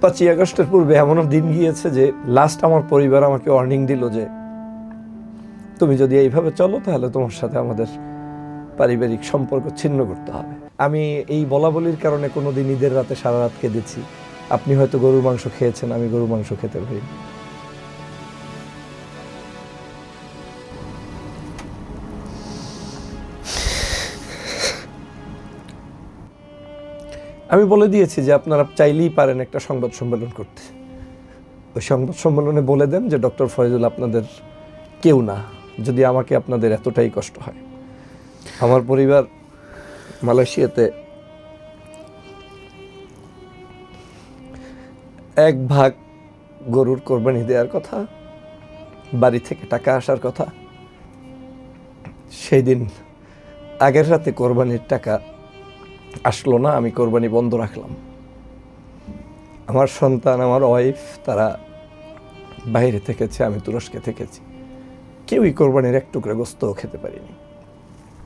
5ই আগস্টের পূর্বে এমনও দিন গিয়েছে যে লাস্ট আমার পরিবার আমাকে ওয়ার্নিং দিল যে তুমি যদি এইভাবে চলো তাহলে তোমার সাথে আমাদের পারিবারিক সম্পর্ক ছিন্ন করতে হবে। আমি এই বলাবলির কারণে কোনোদিন ঈদের রাতে সারা রাত কেঁদেছি। আপনি হয়তো গরুর মাংস খেয়েছেন, আমি গরুর মাংস খেতে পারি। আমি বলে দিয়েছি যে আপনারা চাইলেই পারেন একটা সংবাদ সম্মেলন করতে। ওই সংবাদ সম্মেলনে বলে দেন যে ডক্টর ফয়জুল আপনাদের কেউ না, যদি আমাকে আপনাদের এতটাই কষ্ট হয়। আমার পরিবার মালয়েশিয়াতে 1 ভাগ গরুর কোরবানি দেওয়ার কথা, বাড়ি থেকে টাকা আসার কথা। সেই দিন আগের রাতে কোরবানির টাকা আসলো না, আমি কোরবানি বন্ধ রাখলাম। আমার সন্তান, আমার ওয়াইফ তারা বাইরে থেকেছে, আমি তুরস্কে থেকেছি। কেউই কোরবানির এক টুকরা গোস্তও খেতে পারিনি।